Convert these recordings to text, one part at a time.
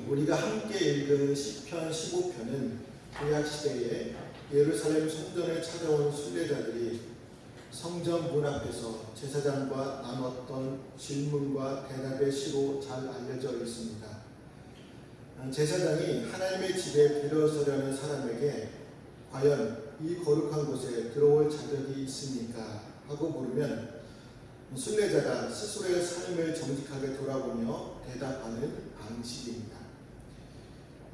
우리가 함께 읽은 시편 15편은 구약 시대에 예루살렘 성전을 찾아온 순례자들이 성전 문 앞에서 제사장과 나눴던 질문과 대답의 시로 잘 알려져 있습니다. 제사장이 하나님의 집에 들어서려는 사람에게 과연 이 거룩한 곳에 들어올 자격이 있습니까? 하고 물으면 순례자가 스스로의 삶을 정직하게 돌아보며 대답하는 방식입니다.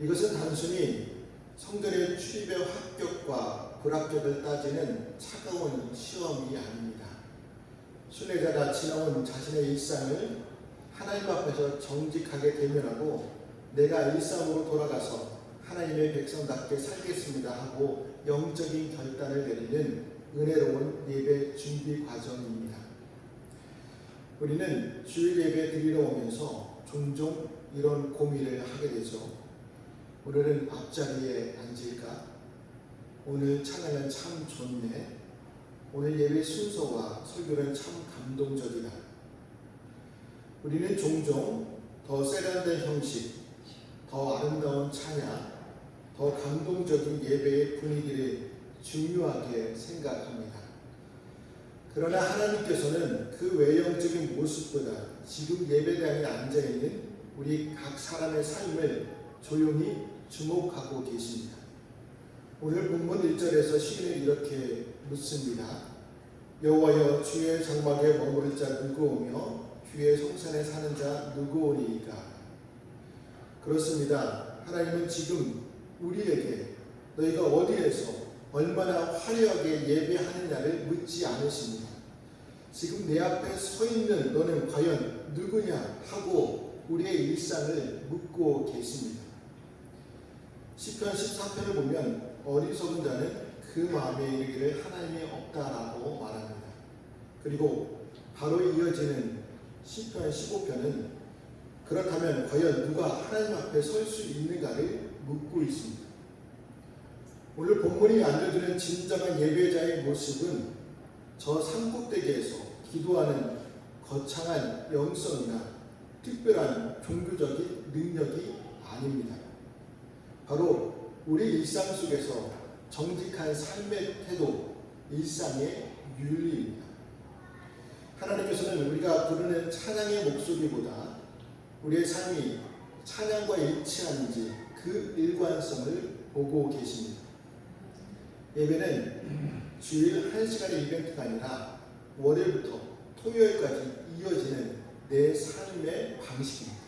이것은 단순히 성전의 출입의 합격과 불합격을 따지는 차가운 시험이 아닙니다. 순례자가 지나온 자신의 일상을 하나님 앞에서 정직하게 대면하고 내가 일상으로 돌아가서 하나님의 백성답게 살겠습니다 하고 영적인 결단을 내리는 은혜로운 예배 준비 과정입니다. 우리는 주일 예배 드리러 오면서 종종 이런 고민을 하게 되죠. 오늘은 앞자리에 앉을까? 오늘 찬양은 참 좋네. 오늘 예배 순서와 설교는 참 감동적이다. 우리는 종종 더 세련된 형식, 더 아름다운 찬양, 더 감동적인 예배의 분위기를 중요하게 생각합니다. 그러나 하나님께서는 그 외형적인 모습보다 지금 예배당에 앉아있는 우리 각 사람의 삶을 조용히 주목하고 계십니다. 오늘 본문 1절에서 시인은 이렇게 묻습니다. 여호와여 주의 장막에 머무를 자 누구오며 주의 성산에 사는 자 누구오니이까. 그렇습니다. 하나님은 지금 우리에게 너희가 어디에서 얼마나 화려하게 예배하느냐를 묻지 않으십니다. 지금 내 앞에 서 있는 너는 과연 누구냐 하고 우리의 일상을 묻고 계십니다. 시편 14편을 보면 어리석은 자는 그 마음에 이르기를 하나님이 없다라고 말합니다. 그리고 바로 이어지는 시편 15편은 그렇다면 과연 누가 하나님 앞에 설 수 있는가를 묻고 있습니다. 오늘 본문이 알려주는 진정한 예배자의 모습은 저 산꼭대기에서 기도하는 거창한 영성이나 특별한 종교적인 능력이 아닙니다. 바로 우리 일상 속에서 정직한 삶의 태도, 일상의 윤리입니다. 하나님께서는 우리가 부르는 찬양의 목소리보다 우리의 삶이 찬양과 일치하는지 그 일관성을 보고 계십니다. 예배는 주일 1시간의 이벤트가 아니라 월요일부터 토요일까지 이어지는 내 삶의 방식입니다.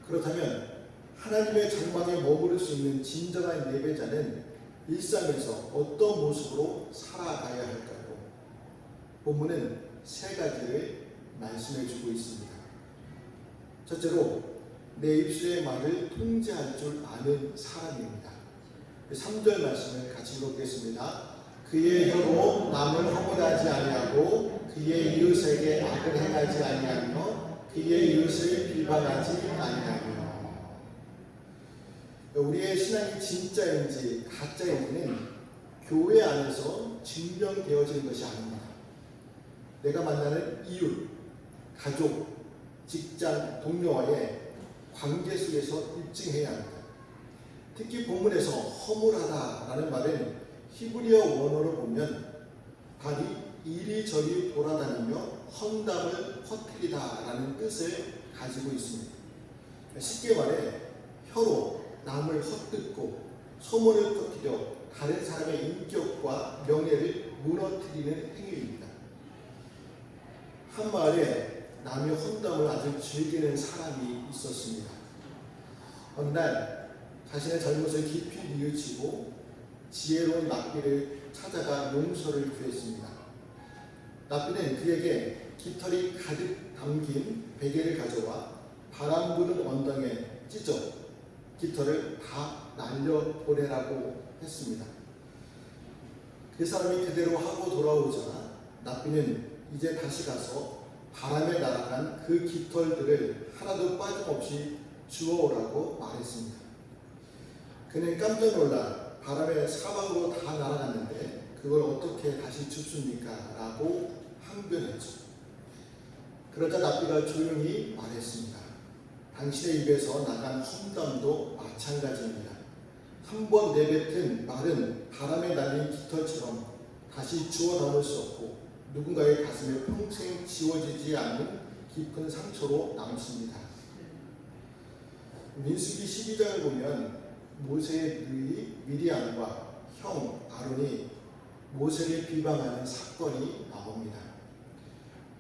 그렇다면 하나님의 장막에 머무를 수 있는 진정한 예배자는 일상에서 어떤 모습으로 살아가야 할까요? 본문은 세 가지를 말씀해 주고 있습니다. 첫째로 내 입술의 말을 통제할 줄 아는 사람입니다. 3절 말씀을 같이 읽겠습니다. 그의 혀로 남을 허물하지 아니하고 그의 이웃에게 악을 행하지 아니하며 그의 이웃을 비방하지 아니하며. 우리의 신앙이 진짜인지 가짜인지는 교회 안에서 증명되어지는 것이 아닙니다. 내가 만나는 이웃, 가족, 직장, 동료와의 관계 속에서 입증해야 합니다. 특히 본문에서 허물하다라는 말은 히브리어 원어로 보면 달이 이리저리 돌아다니며 험담을 퍼뜨리다라는 뜻을 가지고 있습니다. 쉽게 말해 혀로 남을 헛듣고 소문을 퍼뜨려 다른 사람의 인격과 명예를 무너뜨리는 행위입니다. 한 마을에 남의 험담을 아주 즐기는 사람이 있었습니다. 어느 날 자신의 잘못을 깊이 뉘우치고 지혜로운 납비를 찾아가 용서를 구했습니다. 납비는 그에게 깃털이 가득 담긴 베개를 가져와 바람 부는 언덕에 찢어 깃털을 다 날려보내라고 했습니다. 그 사람이 그대로 하고 돌아오자 납비는 이제 다시 가서 바람에 날아간 그 깃털들을 하나도 빠짐없이 주워오라고 말했습니다. 그는 깜짝 놀라 바람에 사방으로 다 날아갔는데 그걸 어떻게 다시 줍습니까? 라고 항변했죠. 그러자 납비가 조용히 말했습니다. 당신의 입에서 나간 험담도 마찬가지입니다. 한 번 내뱉은 말은 바람에 날린 깃털처럼 다시 주워 담을 수 없고 누군가의 가슴에 평생 지워지지 않는 깊은 상처로 남습니다. 민수기 12장을 보면 모세의 누이 미리암과 형 아론이 모세를 비방하는 사건이 나옵니다.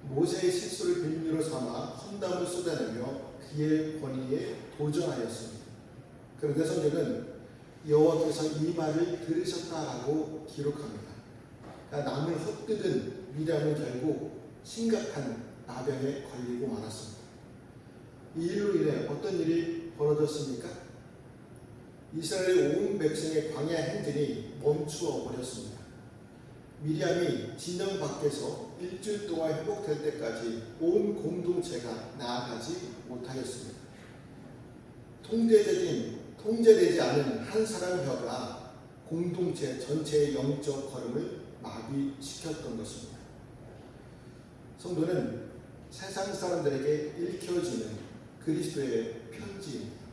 모세의 실수를 빌미로 삼아 험담을 쏟아내며 그의 권위에 도전하였습니다. 그런데 성경은 여호와께서 이 말을 들으셨다라고 기록합니다. 그러니까 남을 헛뜯은 미리암은 결국 심각한 나병에 걸리고 말았습니다. 이 일로 인해 어떤 일이 벌어졌습니까? 이스라엘의 온 백성의 광야 행진이 멈추어 버렸습니다. 미리암이 진영 밖에서 일주일 동안 회복될 때까지 온 공동체가 나아가지 못하였습니다. 통제되지 않은 한 사람 혀가 공동체 전체의 영적 걸음을 마비시켰던 것입니다. 성도는 세상 사람들에게 읽혀지는 그리스도의 편지입니다.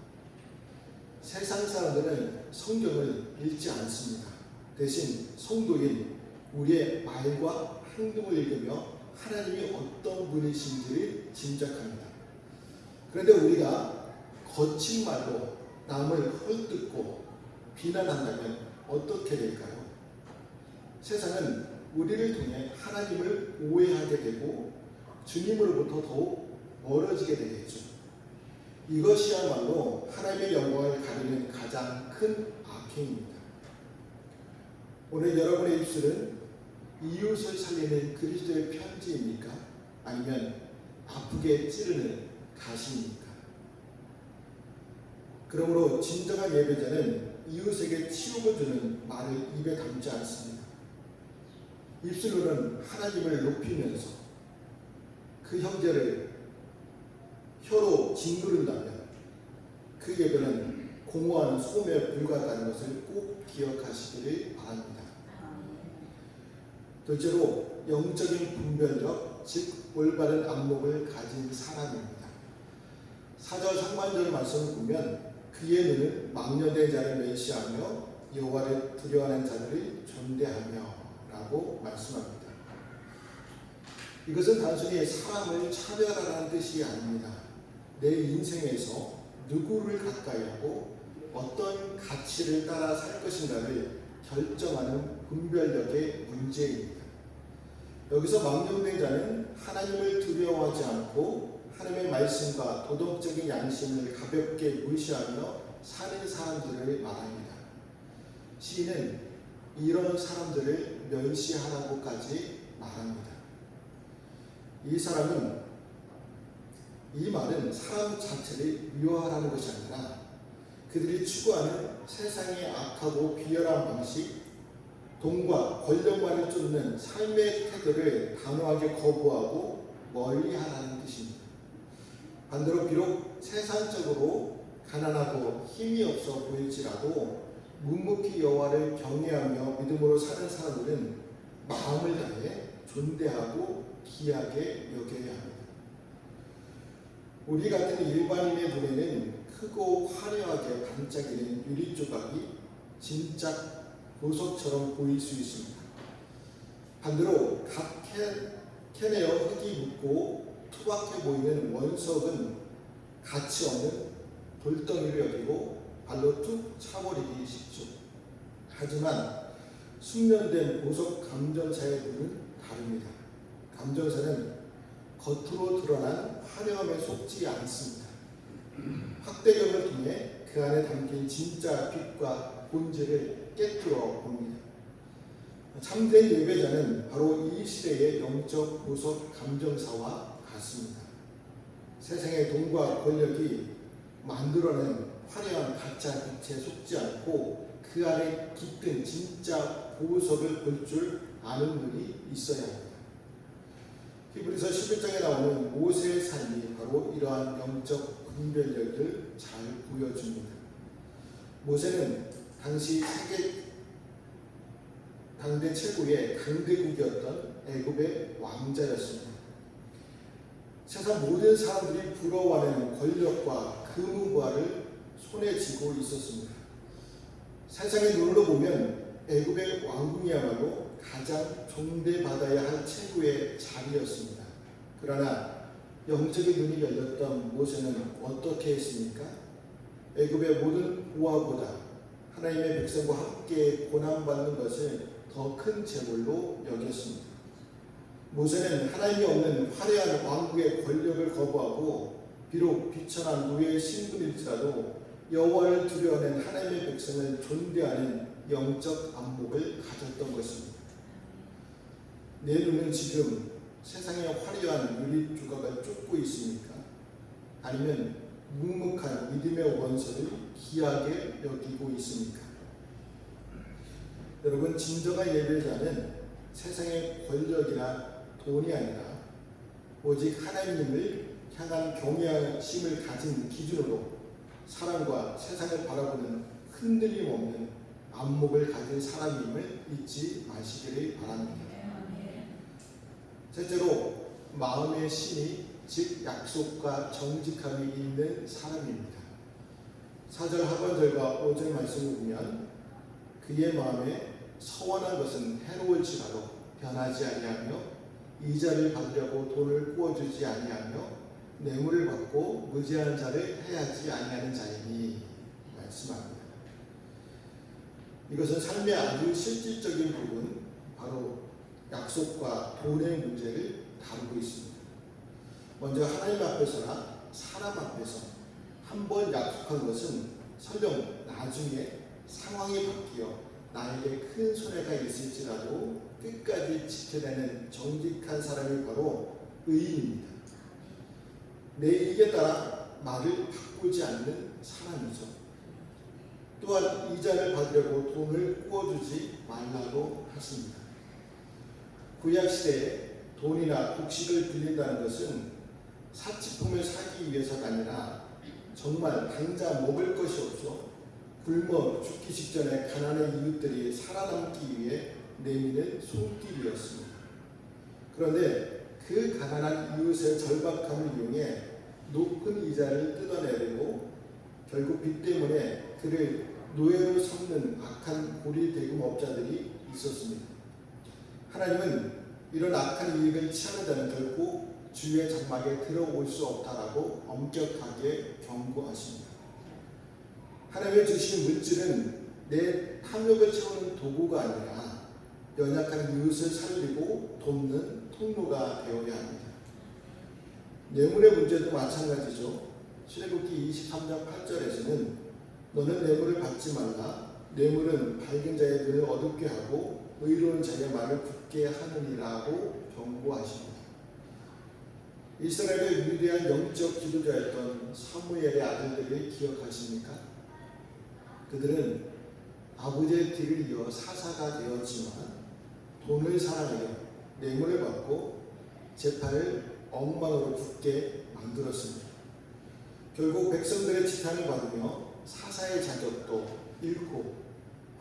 세상 사람들은 성경을 읽지 않습니다. 대신 성도인 우리의 말과 행동을 읽으며 하나님이 어떤 분이신지를 짐작합니다. 그런데 우리가 거친 말로 남을 헐뜯고 비난한다면 어떻게 될까요? 세상은 우리를 통해 하나님을 오해하게 되고 주님으로부터 더욱 멀어지게 되겠죠. 이것이야말로 하나님의 영광을 가리는 가장 큰 악행입니다. 오늘 여러분의 입술은 이웃을 살리는 그리스도의 편지입니까? 아니면 아프게 찌르는 가시입니까? 그러므로 진정한 예배자는 이웃에게 치욕을 주는 말을 입에 담지 않습니다. 입술로는 하나님을 높이면서 그 형제를 혀로 징그른다면 그 예배는 공허한 소음에 불과하다는 것을 꼭 기억하시기를 바랍니다. 둘째로 영적인 분별력, 즉 올바른 안목을 가진 사람입니다. 4절 상반절 말씀을 보면 그의 눈은 망령된 자를 멸시하며 여호와를 두려워하는 자들을 존대하며 라고 말씀합니다. 이것은 단순히 사람을 차별하라는 뜻이 아닙니다. 내 인생에서 누구를 가까이 하고 어떤 가치를 따라 살 것인가를 결정하는 분별력의 문제입니다. 여기서 망령된 자는 하나님을 두려워하지 않고 하나님의 말씀과 도덕적인 양심을 가볍게 무시하며 사는 사람들을 말합니다. 시인은 이런 사람들을 멸시하라고까지 말합니다. 이 말은 사람 자체를 미워하라는 것이 아니라 그들이 추구하는 세상의 악하고 비열한 방식, 돈과 권력만을 쫓는 삶의 태도를 단호하게 거부하고 멀리하라는 뜻입니다. 반대로 비록 세상적으로 가난하고 힘이 없어 보일지라도 묵묵히 여호와를 경외하며 믿음으로 사는 사람들은 마음을 다해 존대하고 귀하게 여겨야 합니다. 우리 같은 일반인의 눈에는 크고 화려하게 반짝이는 유리 조각이 진짜 보석처럼 보일 수 있습니다. 반대로 각 캔에 흙이 묻고 투박해 보이는 원석은 가치 없는 돌덩이를 여기고 발로 툭 차버리기 쉽죠. 하지만 숙련된 보석 감전사의 눈은 다릅니다. 감전사는 겉으로 드러난 화려함에 속지 않습니다. 확대경을 통해 그 안에 담긴 진짜 빛과 본질을 깨뜨려 봅니다. 참된 예배자는 바로 이 시대의 영적 보석 감정사와 같습니다. 세상의 돈과 권력이 만들어낸 화려한 가짜 빛에 속지 않고 그 안에 깃든 진짜 보석을 볼 줄 아는 눈이 있어야 합니다. 히브리서 11장에 나오는 모세의 삶이 바로 이러한 영적 분별력을 잘 보여줍니다. 모세는 당시 당대 최고의 강대국이었던 애굽의 왕자였습니다. 세상 모든 사람들이 부러워하는 권력과 그 무과를 손에 쥐고 있었습니다. 세상의 눈으로 보면 애굽의 왕궁이야말로 가장 존대받아야 할 최고의 자리였습니다. 그러나 영적인 눈이 열렸던 모세는 어떻게 했습니까? 애굽의 모든 부하보다 하나님의 백성과 함께 고난받는 것을 더 큰 재물로 여겼습니다. 모세는 하나님이 없는 화려한 왕국의 권력을 거부하고 비록 비천한 노예의 신분일지라도 여호와를 두려워하는 하나님의 백성을 존대하는 영적 안목을 가졌던 것입니다. 내 눈은 지금 세상의 화려한 유리 조각을 쫓고 있습니까? 아니면 묵묵한 믿음의 원서를 귀하게 여기고 있습니까? 여러분, 진정한 예배자는 세상의 권력이나 돈이 아니라 오직 하나님을 향한 경외심을 가진 기준으로 사람과 세상을 바라보는 흔들림 없는 안목을 가진 사람임을 잊지 마시기를 바랍니다. 셋째로, 마음의 신이 즉 약속과 정직함이 있는 사람입니다. 4절 하반절과 5절 말씀을 보면 그의 마음에 서원한 것은 해로울지라도 변하지 아니하며 이자를 받으려고 돈을 꾸어주지 아니하며 뇌물을 받고 무죄한 자를 해하지 아니하는 자이니 말씀합니다. 이것은 삶의 아주 실질적인 부분, 바로 약속과 돈의 문제를 다루고 있습니다. 먼저 하나님 앞에서나 사람 앞에서 한 번 약속한 것은 설령 나중에 상황이 바뀌어 나에게 큰 손해가 있을지라도 끝까지 지켜내는 정직한 사람이 바로 의인입니다. 내 이익에 따라 말을 바꾸지 않는 사람이죠. 또한 이자를 받으려고 돈을 꾸어주지 말라고 하십니다. 구약시대에 돈이나 곡식을 빌린다는 것은 사치품을 사기 위해서가 아니라 정말 당장 먹을 것이 없어 굶어 죽기 직전에 가난한 이웃들이 살아남기 위해 내미는 손길이었습니다. 그런데 그 가난한 이웃의 절박함을 이용해 높은 이자를 뜯어내려고 결국 빚 때문에 그를 노예로 삼는 악한 고리대금업자들이 있었습니다. 하나님은 이런 악한 이익을 취하는 자는 결코 주의 장막에 들어올 수 없다라고 엄격하게 경고하십니다. 하나님의 주신 물질은 내 탐욕을 채우는 도구가 아니라 연약한 이웃을 살리고 돕는 통로가 되어야 합니다. 뇌물의 문제도 마찬가지죠. 출애굽기 23장 8절에서는 너는 뇌물을 받지 말라. 뇌물은 밝은 자의 눈을 어둡게 하고 의로운 자의 말을 굳게 하느니라고 경고하십니다. 이스라엘의 위대한 영적 지도자였던 사무엘의 아들들을 기억하십니까? 그들은 아버지의 뒤를 이어 사사가 되었지만 돈을 사랑하여 뇌물을 받고 재판을 엉망으로 붙게 만들었습니다. 결국 백성들의 지탄을 받으며 사사의 자격도 잃고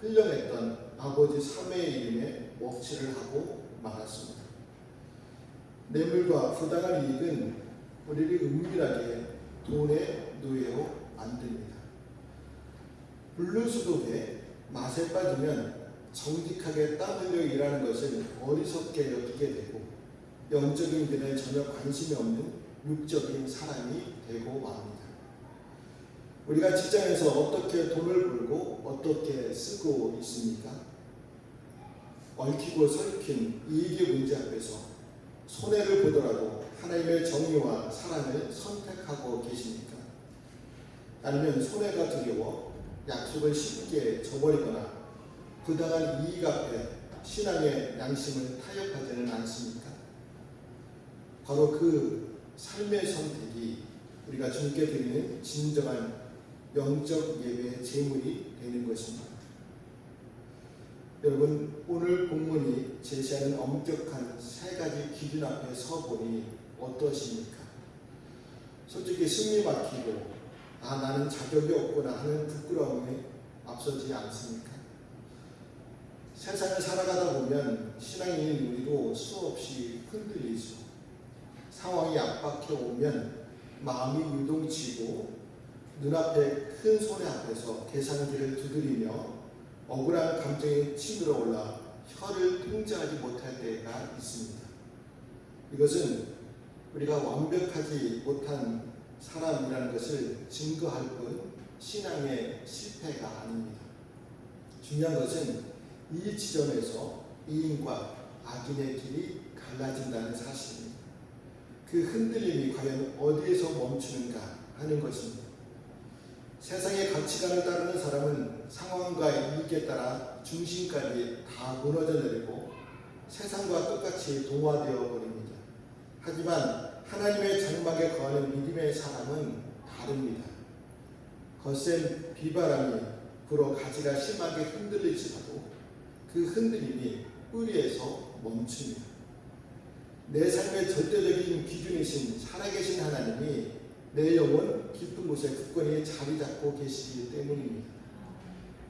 흘려냈던 아버지 사매의 이름에 먹칠을 하고 말았습니다. 뇌물과 부당한 이익은 우리를 은밀하게 돈의 노예로 만듭니다. 불륜수독에 맛에 빠지면 정직하게 땀 흘려 일하는 것을 어리석게 여기게 되고 영적인 길에 전혀 관심이 없는 육적인 사람이 되고 맙니다. 우리가 직장에서 어떻게 돈을 벌고 어떻게 쓰고 있습니까? 얽히고 설킨 이익의 문제 앞에서 손해를 보더라도 하나님의 정의와 사랑을 선택하고 계십니까? 아니면 손해가 두려워 약속을 쉽게 저버리거나 부당한 이익 앞에 신앙의 양심을 타협하지는 않습니까? 바로 그 삶의 선택이 우리가 주님께 드리는 진정한 영적 예배의 제물이 되는 것입니다. 여러분, 오늘 본문이 제시하는 엄격한 세 가지 기준 앞에 서보니 어떠십니까? 솔직히 숨이 막히고 나는 자격이 없구나 하는 부끄러움에 앞서지 않습니까? 세상을 살아가다 보면 신앙인인 우리도 수없이 흔들리죠. 상황이 압박해 오면 마음이 유동치고 눈앞에 큰 손해 앞에서 계산기를 두드리며 억울한 감정이 치밀어 올라 혀를 통제하지 못할 때가 있습니다. 이것은 우리가 완벽하지 못한 사람이라는 것을 증거할 뿐 신앙의 실패가 아닙니다. 중요한 것은 이 지점에서 이인과 악인의 길이 갈라진다는 사실입니다. 그 흔들림이 과연 어디에서 멈추는가 하는 것입니다. 세상의 가치관을 따르는 사람은 상황과 이익에 따라 중심까지 다 무너져 내리고 세상과 똑같이 동화되어 버립니다. 하지만 하나님의 장막에 거하는 믿음의 사람은 다릅니다. 거센 비바람이 불어 가지가 심하게 흔들릴지라도 그 흔들림이 뿌리에서 멈춥니다. 내 삶의 절대적인 기준이신 살아계신 하나님이 내 영혼 깊은 곳에 굳건히 자리 잡고 계시기 때문입니다.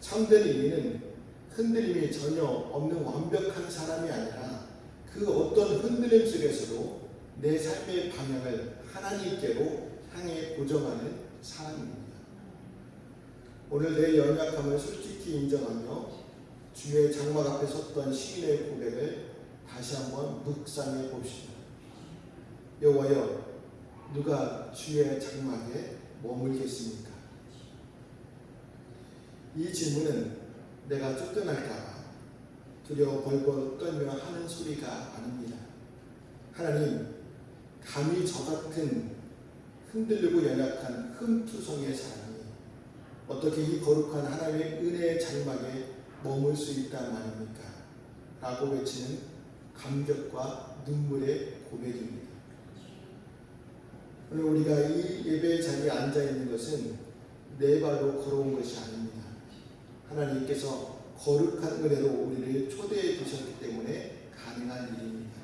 참된 의미는 흔들림이 전혀 없는 완벽한 사람이 아니라 그 어떤 흔들림 속에서도 내 삶의 방향을 하나님께로 향해 고정하는 사람입니다. 오늘 내 연약함을 솔직히 인정하며 주의 장막 앞에 섰던 시인의 고백을 다시 한번 묵상해 봅시다. 여호와여, 누가 주의 장막에 머물겠습니까? 이 질문은 내가 쫓겨날까 두려워 벌벌 떨며 하는 소리가 아닙니다. 하나님, 감히 저 같은 흔들리고 연약한 흠투성이의 사람이 어떻게 이 거룩한 하나님의 은혜의 장막에 머물 수 있단 말입니까? 라고 외치는 감격과 눈물의 고백입니다. 오늘 우리가 이 예배의 자리에 앉아있는 것은 내 발로 걸어온 것이 아닙니다. 하나님께서 거룩한 은혜로 우리를 초대해 주셨기 때문에 가능한 일입니다.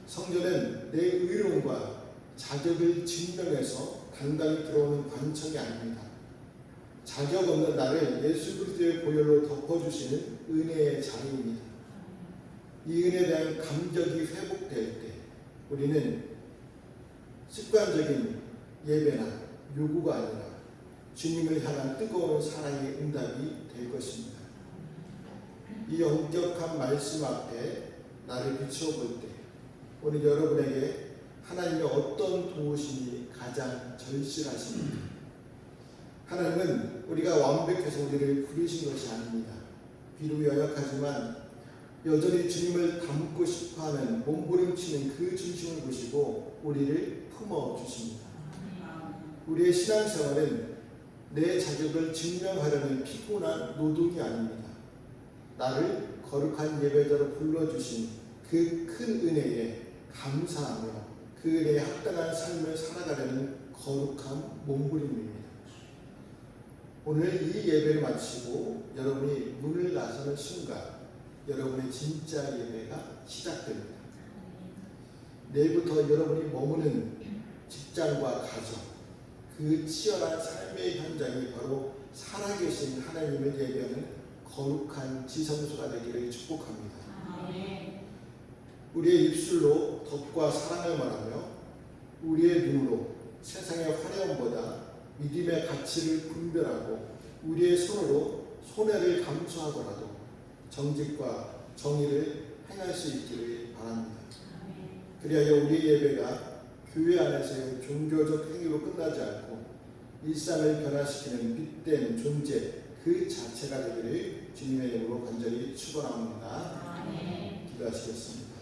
성전은 내 의로움과 자격을 증명해서 당당히 들어오는 관청이 아닙니다. 자격 없는 나를 예수 그리스도의 보혈로 덮어주시는 은혜의 자리입니다. 이 은혜에 대한 감격이 회복될 때 우리는 습관적인 예배나 요구가 아니라 주님을 향한 뜨거운 사랑의 응답이 될 것입니다. 이 엄격한 말씀 앞에 나를 비추어 볼 때 오늘 여러분에게 하나님의 어떤 도우심이 가장 절실하십니까? 하나님은 우리가 완벽해서 우리를 부르신 것이 아닙니다. 비록 연약하지만 여전히 주님을 닮고 싶어하는 몸부림치는 그 중심을 보시고 우리를 품어주십니다. 우리의 신앙생활은 내 자격을 증명하려는 피곤한 노동이 아닙니다. 나를 거룩한 예배자로 불러주신 그 큰 은혜에 감사하며 그 은혜에 합당한 삶을 살아가려는 거룩한 몸부림입니다. 오늘 이 예배를 마치고 여러분이 문을 나서는 순간 여러분의 진짜 예배가 시작됩니다. 내일부터 여러분이 머무는 직장과 가정, 그 치열한 삶의 현장이 바로 살아계신 하나님을 예배하는 거룩한 지성소가 되기를 축복합니다. 우리의 입술로 덕과 사랑을 말하며 우리의 눈으로 세상의 화려함보다 믿음의 가치를 분별하고 우리의 손으로 손해를 감수하더라도 정직과 정의를 행할 수 있기를 바랍니다. 그리하여 우리의 예배가 교회 안에서의 종교적 행위로 끝나지 않고 일상을 변화시키는 빛된 존재 그 자체가 되기를 주님의 이름으로 간절히 축원합니다. 기도하시겠습니다.